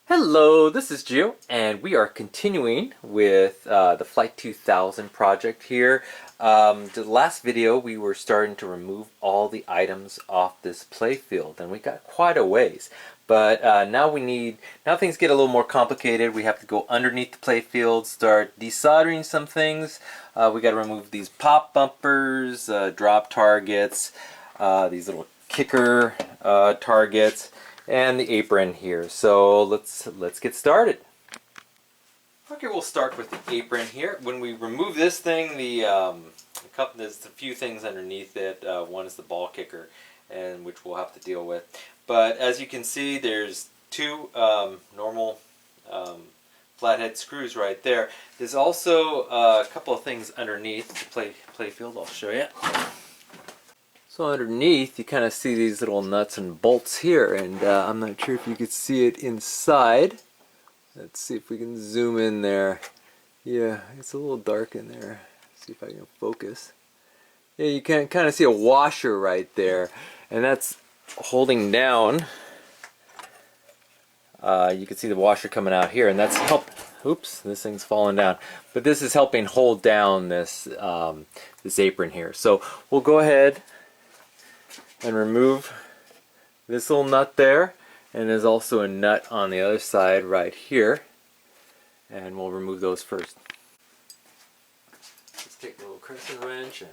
Hello, this is Gio, and we are continuing with the Flight 2000 project here. The last video we were starting to remove all the items off this playfield, and we got quite a ways. But now things get a little more complicated. We have to go underneath the playfield, start desoldering some things. We got to remove these pop bumpers, drop targets, these little kicker targets, and the apron here. So let's get started. Okay, we'll start with the apron here. When we remove this thing, there's a few things underneath it. One is the ball kicker, and which we'll have to deal with. But as you can see, there's two normal flathead screws right there. There's also a couple of things underneath the playfield. I'll show you. So underneath you kind of see these little nuts and bolts here, and I'm not sure if you could see it inside. Let's see if we can zoom in there. Yeah, it's a little dark in there. See if I can focus. Yeah, you can kind of see a washer right there, and that's holding down. You can see the washer coming out here, and that's oops, this thing's falling down. But this is helping hold down this apron here. So we'll go ahead and remove this little nut there, and there's also a nut on the other side right here, and we'll remove those first. Let's take a little crescent wrench and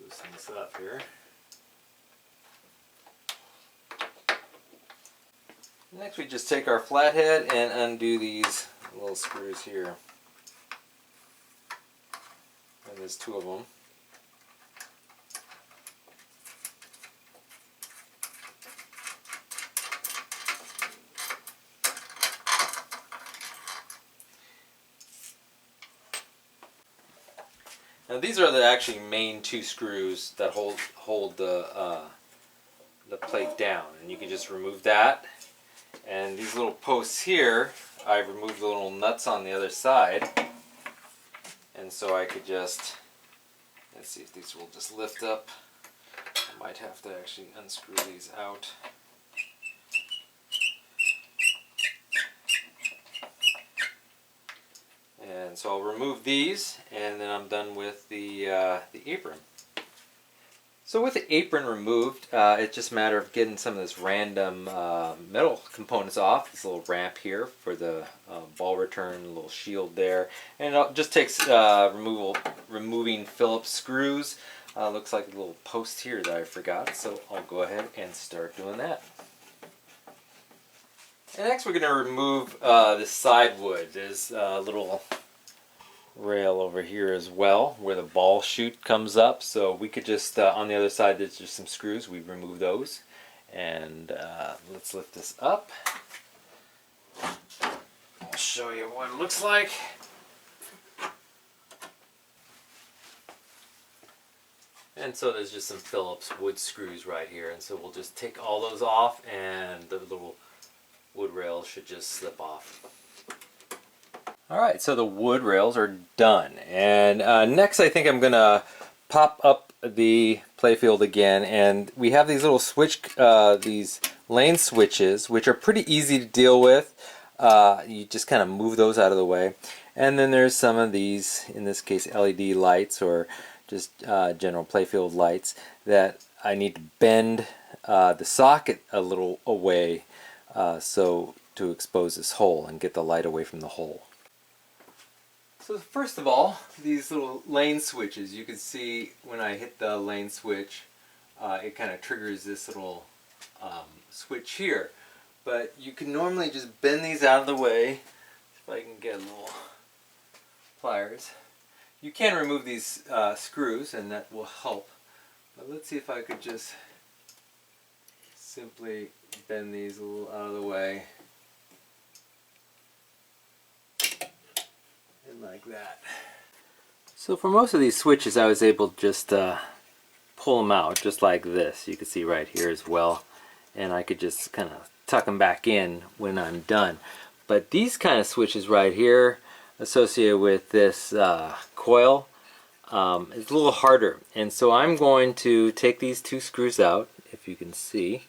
loosen this up here. Next we just take our flathead and undo these little screws here, and there's two of them. Now these are the actually main two screws that hold the plate down, and you can just remove that. And these little posts here, I've removed the little nuts on the other side, and so I could just, let's see if these will just lift up. I might have to actually unscrew these out. And so I'll remove these, and then I'm done with the apron. So with the apron removed, it's just a matter of getting some of this random metal components off. This little ramp here for the ball return, a little shield there, and it just takes removing phillips screws. Looks like a little post here that I forgot, so I'll go ahead and start doing that. And next we're going to remove the side wood. There's a little rail over here as well where the ball chute comes up, so we could just on the other side there's just some screws. We remove those, and let's lift this up. I'll show you what it looks like. And so there's just some Phillips wood screws right here, and so we'll just take all those off, and the little wood rail should just slip off. Alright, so the wood rails are done, and next I think I'm going to pop up the playfield again, and we have these little these lane switches, which are pretty easy to deal with. You just kind of move those out of the way, and then there's some of these, in this case LED lights, or just general playfield lights, that I need to bend the socket a little away so to expose this hole and get the light away from the hole. So first of all, these little lane switches, you can see when I hit the lane switch, it kind of triggers this little switch here. But you can normally just bend these out of the way. If I can get a little pliers. You can remove these screws, and that will help. But let's see if I could just simply bend these a little out of the way. Like that. So for most of these switches I was able to just pull them out just like this. You can see right here as well, and I could just kind of tuck them back in when I'm done. But these kind of switches right here associated with this coil, it's a little harder, and so I'm going to take these two screws out, if you can see.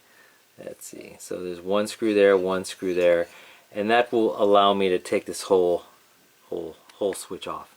Let's see, so there's one screw there, and that will allow me to take this whole switch off.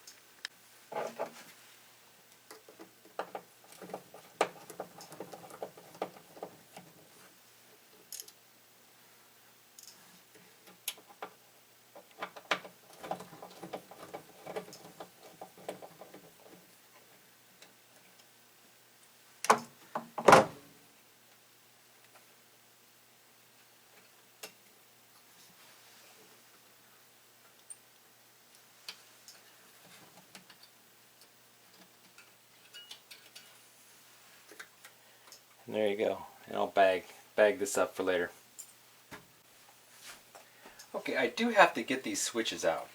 And there you go, and I'll bag this up for later. Okay, I do have to get these switches out,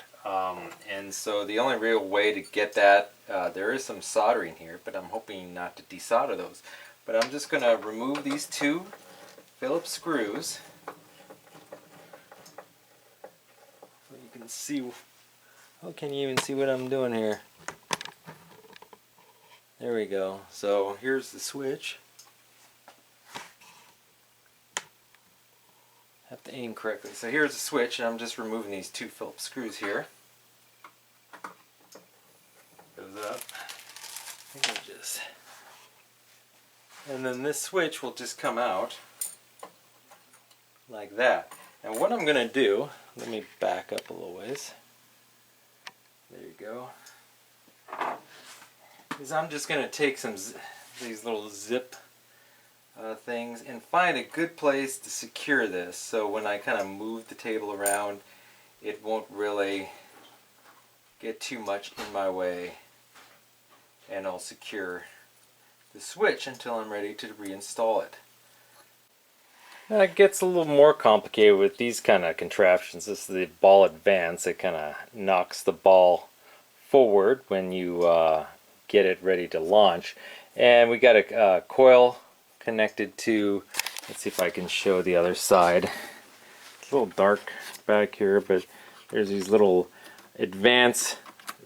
and so the only real way to get that, there is some soldering here, but I'm hoping not to desolder those. But I'm just going to remove these two Phillips screws. So you can see, how can you even see what I'm doing here? There we go. So here's the switch. Have to aim correctly. So here's the switch, and I'm just removing these two Phillips screws here. Goes up. And then this switch will just come out like that. And what I'm going to do, let me back up a little ways. There you go. Is I'm just going to take these little zip things and find a good place to secure this, so when I kind of move the table around, it won't really get too much in my way, and I'll secure the switch until I'm ready to reinstall it. Now it gets a little more complicated with these kind of contraptions. This is the ball advance. It kind of knocks the ball forward when you get it ready to launch, and we got a coil connected to, let's see if I can show the other side. It's a little dark back here, but there's these little advance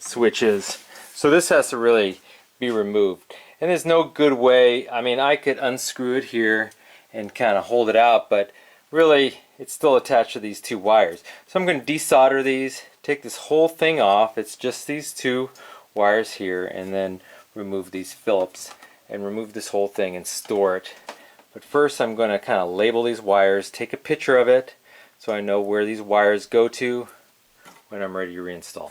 switches. So this has to really be removed. And there's no good way, I mean, I could unscrew it here and kind of hold it out, but really it's still attached to these two wires. So I'm going to desolder these, take this whole thing off. It's just these two wires here, and then remove these Phillips and remove this whole thing and store it. But first I'm going to kind of label these wires, take a picture of it so I know where these wires go to when I'm ready to reinstall.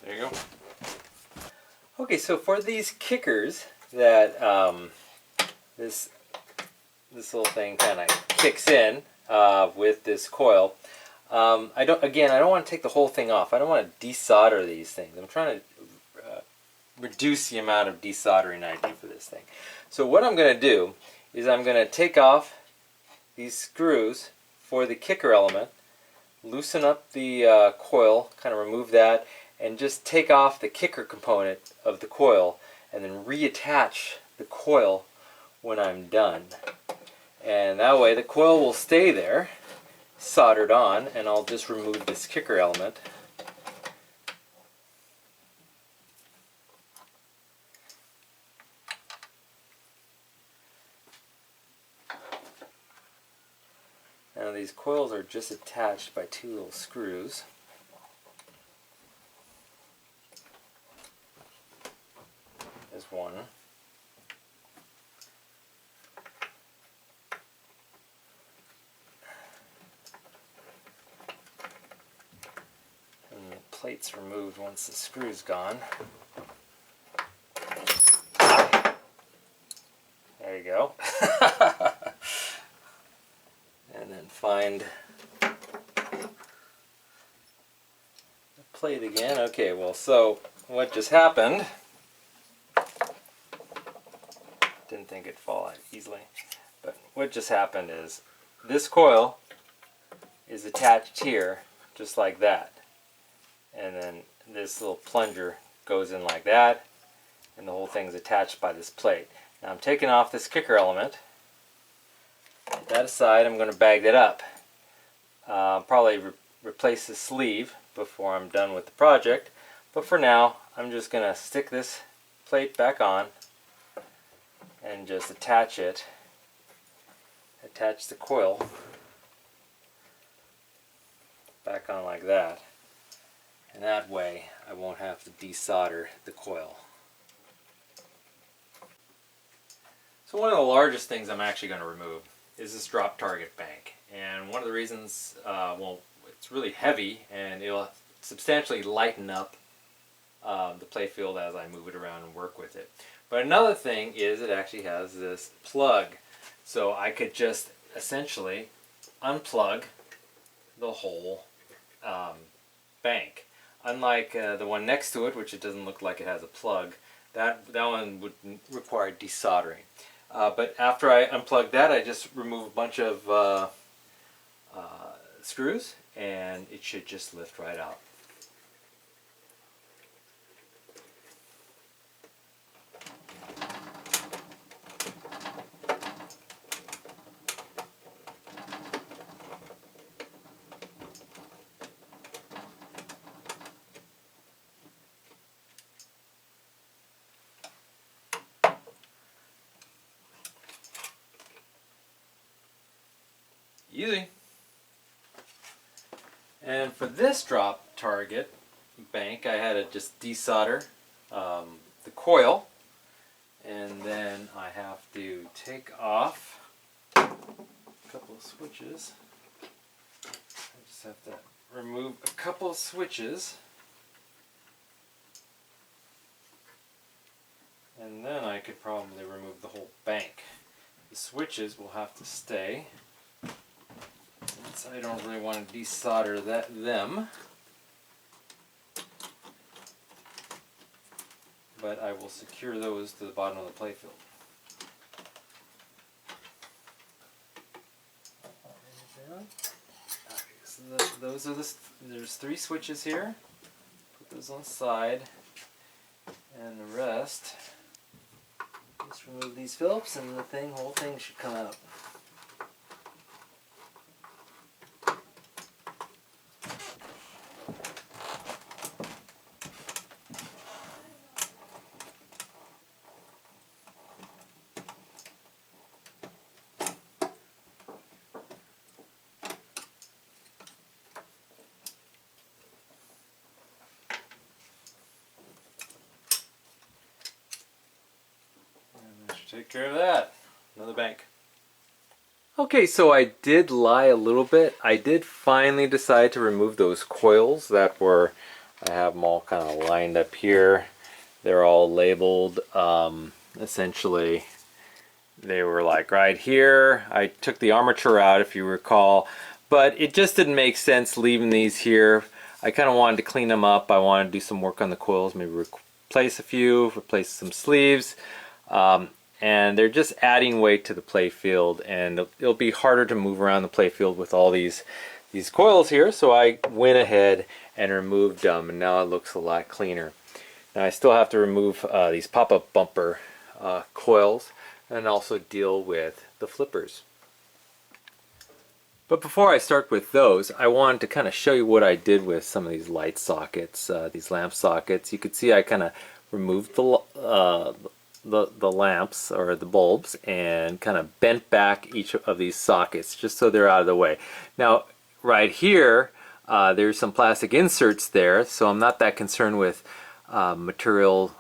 There you go. Okay, so for these kickers that this little thing kind of kicks in with this coil, I don't want to take the whole thing off. I don't want to desolder these things. I'm trying to reduce the amount of desoldering I do for this thing. So what I'm going to do is I'm going to take off these screws for the kicker element, loosen up the coil, kind of remove that, and just take off the kicker component of the coil, and then reattach the coil when I'm done. And that way the coil will stay there, soldered on, and I'll just remove this kicker element. Now these coils are just attached by two little screws. There's one. And the plate's removed once the screw's gone. There you go. And then find the plate again. Okay, well, so what just happened, didn't think it'd fall out easily, but what just happened is this coil is attached here just like that, and then this little plunger goes in like that, and the whole thing's attached by this plate. Now I'm taking off this kicker element. Put that aside. I'm going to bag that up. Probably replace the sleeve before I'm done with the project, but for now I'm just going to stick this plate back on and just attach the coil back on like that, and that way I won't have to desolder the coil. So one of the largest things I'm actually going to remove is this drop target bank, and one of the reasons, well, it's really heavy and it'll substantially lighten up the playfield as I move it around and work with it. But another thing is it actually has this plug, so I could just essentially unplug the whole bank. Unlike the one next to it, which it doesn't look like it has a plug, that one would require desoldering. But after I unplug that, I just remove a bunch of screws, and it should just lift right out. Easy. And for this drop target bank, I had to just desolder the coil, and then I have to take off a couple of switches. I just have to remove a couple of switches, and then I could probably remove the whole bank. The switches will have to stay, since I don't really want to desolder them. But I will secure those to the bottom of the playfield. Okay, so those are there's 3 switches here. Put those on the side, and the rest, just remove these phillips, and the whole thing should come out. Take care of that. Another bank. Okay, so I did lie a little bit. I did finally decide to remove those coils that were, I have them all kind of lined up here. They're all labeled. Essentially, they were like right here. I took the armature out, if you recall, but it just didn't make sense leaving these here. I kind of wanted to clean them up. I wanted to do some work on the coils, maybe replace a few, replace some sleeves. And they're just adding weight to the playfield, and it'll be harder to move around the playfield with all these coils here. So I went ahead and removed them, and now it looks a lot cleaner. Now I still have to remove these pop-up bumper coils, and also deal with the flippers. But before I start with those, I wanted to kind of show you what I did with some of these light sockets, these lamp sockets. You could see I kind of removed the lamps or the bulbs and kind of bent back each of these sockets just so they're out of the way. Now right here there's some plastic inserts there, so I'm not that concerned with material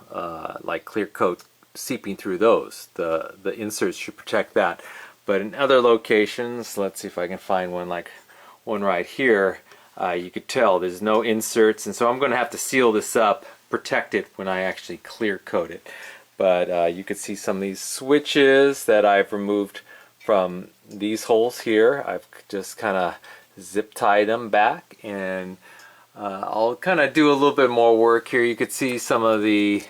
like clear coat seeping through those. The inserts should protect that. But in other locations, let's see if I can find one, like one right here, you could tell there's no inserts, and so I'm going to have to seal this up, protect it when I actually clear coat it. But you could see some of these switches that I've removed from these holes here. I've just kind of zip tied them back, and I'll kind of do a little bit more work here. You could see some of the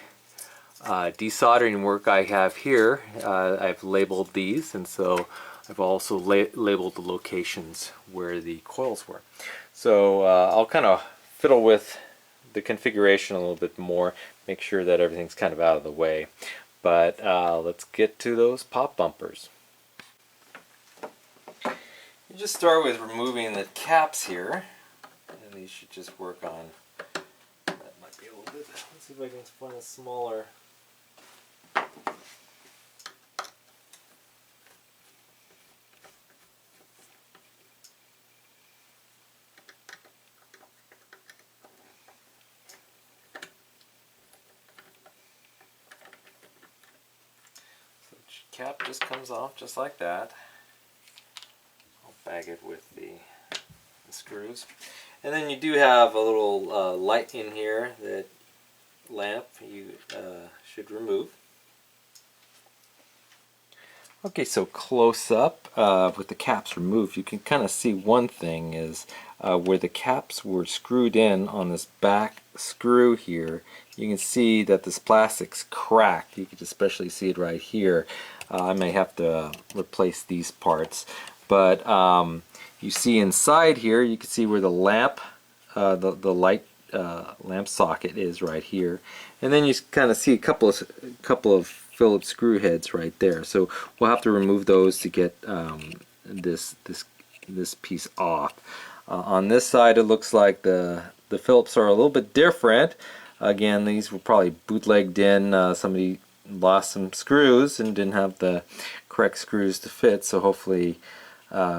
desoldering work I have here. I've labeled these, and so I've also labeled the locations where the coils were. So I'll kind of fiddle with the configuration a little bit more, make sure that everything's kind of out of the way. But let's get to those pop bumpers. You just start with removing the caps here, and these should just work on. That might be a little bit. Let's see if I can find a smaller. Cap just comes off just like that. I'll bag it with the screws. And then you do have a little light in here, that lamp you should remove. Okay, so close up with the caps removed, you can kind of see one thing is where the caps were screwed in on this back screw here. You can see that this plastic's cracked. You can especially see it right here. I may have to replace these parts, but you see inside here, you can see where the lamp, the light lamp socket is right here, and then you kind of see a couple of Phillips screw heads right there. So we'll have to remove those to get this piece off. On this side, it looks like the Phillips are a little bit different. Again, these were probably bootlegged in. Somebody lost some screws and didn't have the correct screws to fit, so hopefully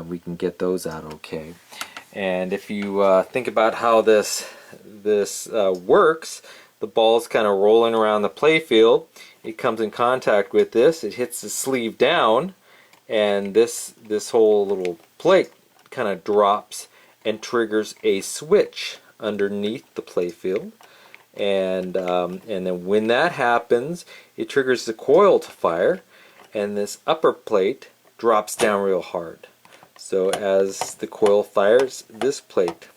we can get those out okay. And if you think about how this works, the ball's kind of rolling around the playfield. It comes in contact with this, it hits the sleeve down, and this whole little plate kind of drops and triggers a switch underneath the playfield. And then when that happens, it triggers the coil to fire, and this upper plate drops down real hard. So as the coil fires, this plate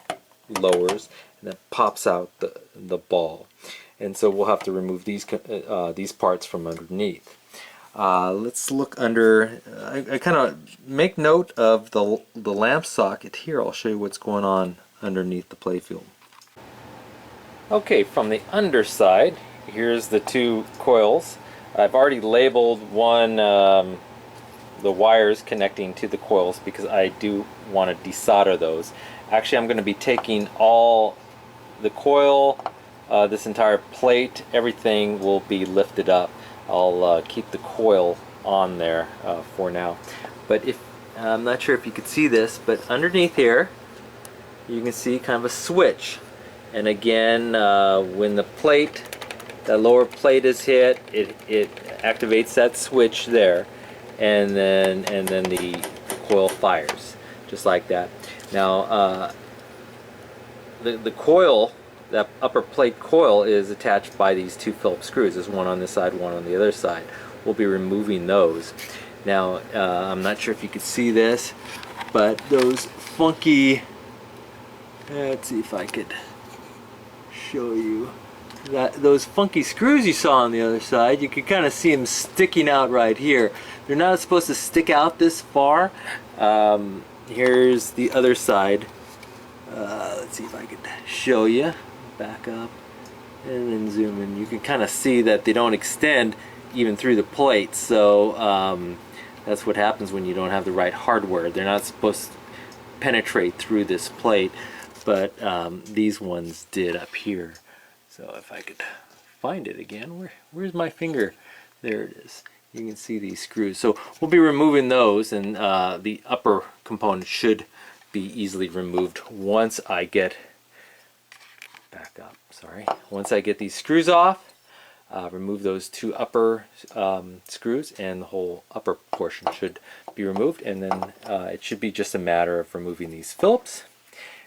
lowers and then pops out the ball. And so we'll have to remove these parts from underneath. Let's look under. I kind of make note of the lamp socket here. I'll show you what's going on underneath the playfield. Okay, from the underside, here's the two coils. I've already labeled one, the wires connecting to the coils, because I do want to desolder those. Actually, I'm going to be taking all the coil, this entire plate, everything will be lifted up. I'll keep the coil on there for now. But I'm not sure if you could see this, but underneath here, you can see kind of a switch. And again, when the plate, that lower plate is hit, it activates that switch there, and then the coil fires, just like that. Now, the coil, that upper plate coil, is attached by these two Phillips screws. There's one on this side, one on the other side. We'll be removing those. Now, I'm not sure if you could see this, but those funky, let's see if I could show you that those funky screws you saw on the other side, you can kind of see them sticking out right here. They're not supposed to stick out this far. Here's the other side. Let's see if I could show you. Back up and then zoom in. You can kind of see that they don't extend even through the plate. So that's what happens when you don't have the right hardware. They're not supposed to penetrate through this plate. But these ones did up here. So if I could find it again, where's my finger? There it is. You can see these screws. So we'll be removing those, and the upper component should be easily removed once I get once I get these screws off. Remove those two upper screws, and the whole upper portion should be removed, and then it should be just a matter of removing these Phillips.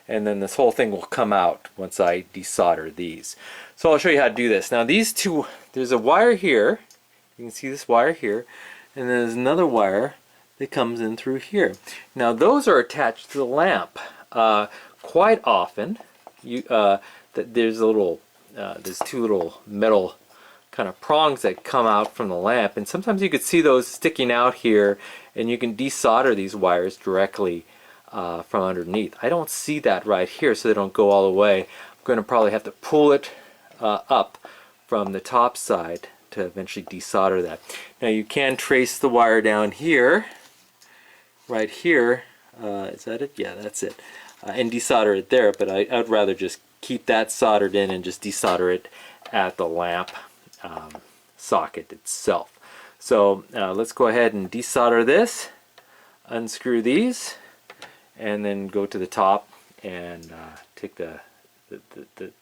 And then this whole thing will come out once I desolder these. So I'll show you how to do this. Now these two, there's a wire here, you can see this wire here, and then there's another wire that comes in through here. Now those are attached to the lamp. Quite often, there's two little metal kind of prongs that come out from the lamp, and sometimes you could see those sticking out here, and you can desolder these wires directly from underneath. I don't see that right here, so they don't go all the way, going to probably have to pull it up from the top side to eventually desolder that. Now you can trace the wire down here, right here. Is that it? Yeah, that's it. And desolder it there, but I'd rather just keep that soldered in and just desolder it at the lamp socket itself. So let's go ahead and desolder this, unscrew these, and then go to the top and take the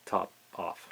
top off.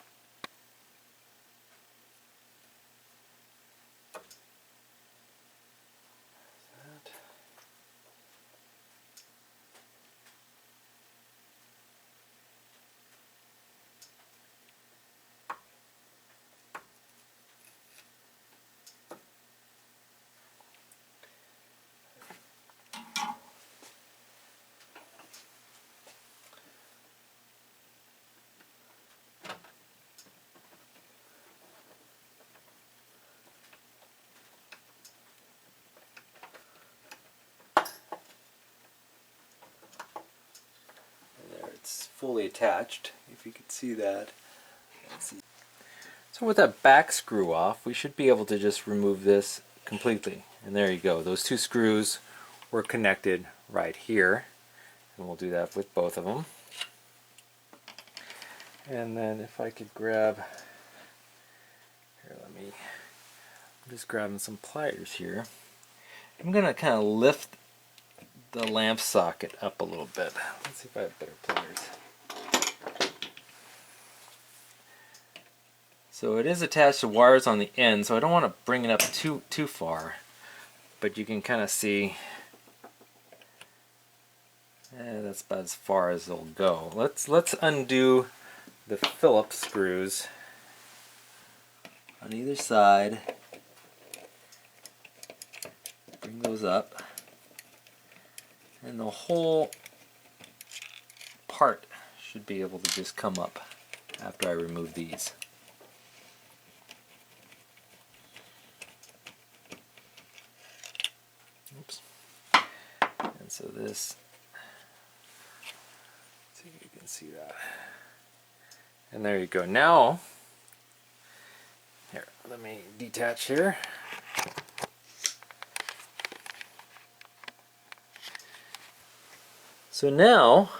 It's fully attached, if you could see that. So with that back screw off, we should be able to just remove this completely. And there you go. Those two screws were connected right here. And we'll do that with both of them. And then if I could grab, here, I'm just grabbing some pliers here. I'm going to kind of lift the lamp socket up a little bit. Let's see if I have better pliers. So it is attached to wires on the end, so I don't want to bring it up too far, but you can kind of see that's about as far as it'll go. Let's undo the Phillips screws on either side. Bring those up. And the whole part should be able to just come up after I remove these. Oops. And so this, let's see if you can see that. And there you go. Now, here, let me detach here. So now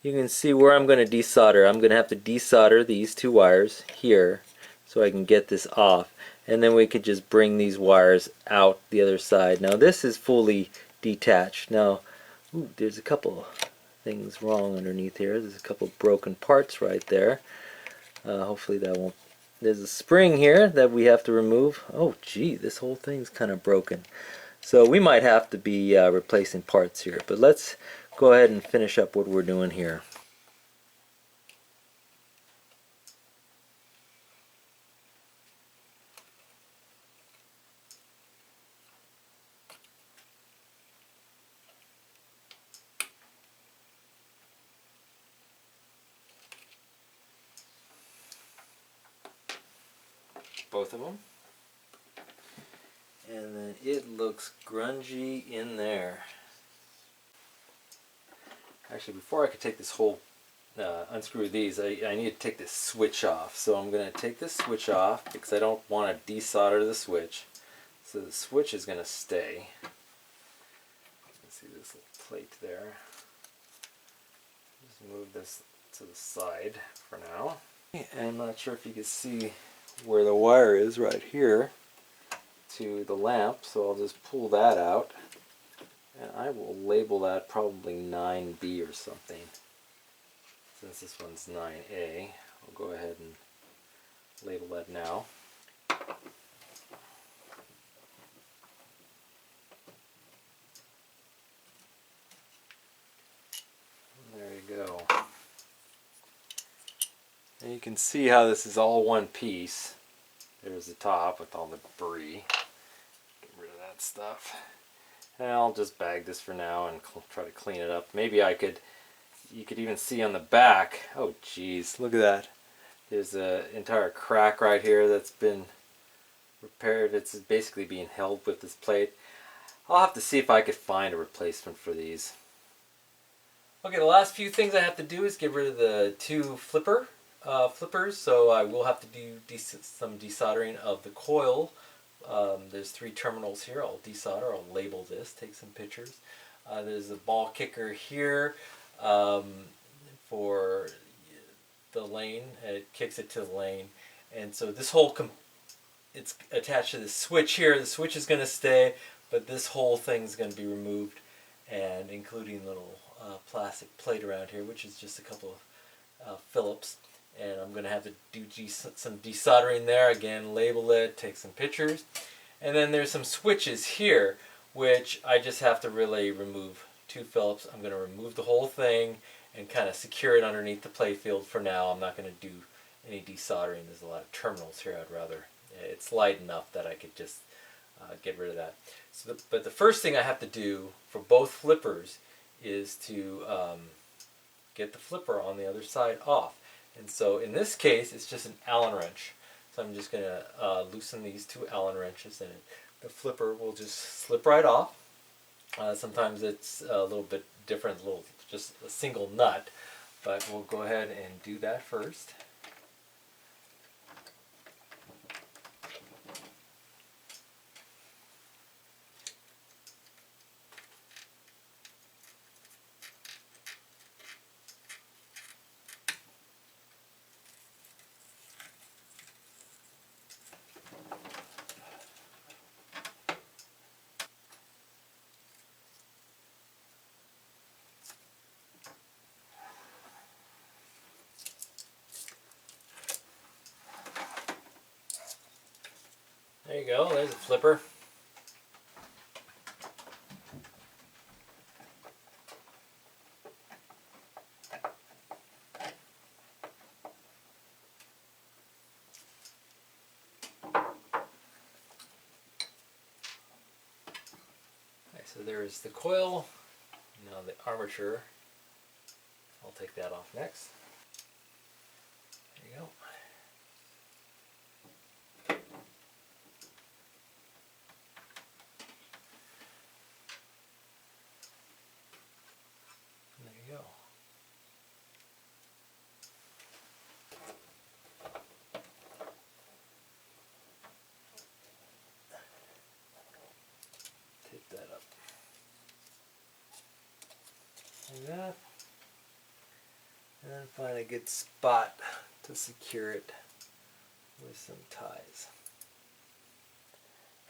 you can see where I'm going to desolder. I'm going to have to desolder these two wires here so I can get this off, and then we could just bring these wires out the other side. Now this is fully detached. Now there's a couple things wrong underneath here. There's a couple broken parts right there. Hopefully that won't. There's a spring here that we have to remove. Oh gee, this whole thing's kind of broken. So we might have to be replacing parts here, but let's go ahead and finish up what we're doing here. Both of them. And then it looks grungy in there. Actually, before I could take this whole, unscrew these, I need to take this switch off. So I'm going to take this switch off because I don't want to desolder the switch. So the switch is going to stay. Let's see this little plate there. Just move this to the side for now. And I'm not sure if you can see where the wire is right here to the lamp, so I'll just pull that out, and I will label that probably 9B or something. Since this one's 9A, I'll go ahead and label that now. And there you go. And you can see how this is all one piece. There's the top with all the debris. Get rid of that stuff. And I'll just bag this for now and try to clean it up. Maybe you could even see on the back. Oh geez, look at that. There's an entire crack right here that's been repaired. It's basically being held with this plate. I'll have to see if I could find a replacement for these. Okay, the last few things I have to do is get rid of the two flippers, so I will have to do some desoldering of the coil. There's 3 terminals here. I'll desolder, I'll label this, take some pictures. There's a ball kicker here for the lane. It kicks it to the lane, and so this whole it's attached to the switch here. The switch is going to stay, but this whole thing is going to be removed, and including little plastic plate around here, which is just a couple of phillips. And I'm going to have to do some desoldering there. Again, label it, take some pictures. And then there's some switches here, which I just have to really remove 2 phillips. I'm going to remove the whole thing and kind of secure it underneath the playfield for now. I'm not going to do any desoldering. There's a lot of terminals here. I'd rather, it's light enough that I could just get rid of that. So but the first thing I have to do for both flippers is to get the flipper on the other side off. And so in this case, it's just an Allen wrench. So I'm just going to loosen these 2 Allen wrenches, and the flipper will just slip right off. Sometimes it's a little bit different, just a single nut, but we'll go ahead and do that first. There you go, there's a flipper. Okay, so there's the coil. Now the armature. I'll take that off next. There you go. There you go. Take that up. Like that. And then find a good spot to secure it with some ties.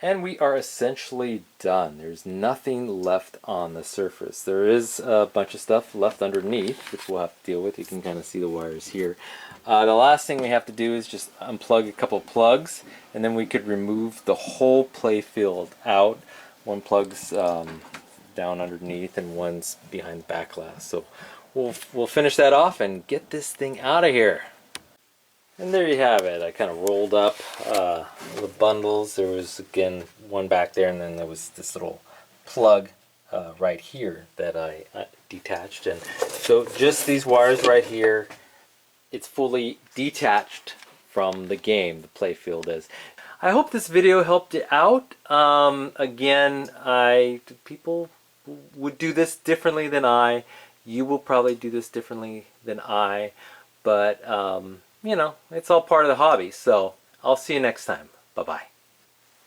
And we are essentially done. There's nothing left on the surface. There is a bunch of stuff left underneath, which we'll have to deal with. You can kind of see the wires here. The last thing we have to do is just unplug a couple plugs, and then we could remove the whole playfield out. One plug's down underneath, and one's behind the back glass. So we'll finish that off and get this thing out of here. And there you have it. I kind of rolled up the bundles. There was, again, one back there, and then there was this little plug right here that I detached. And so just these wires right here, it's fully detached from the game, the playfield is. I hope this video helped you out. Again, people would do this differently than I. You will probably do this differently than I. But you know, it's all part of the hobby. So I'll see you next time. Bye-bye.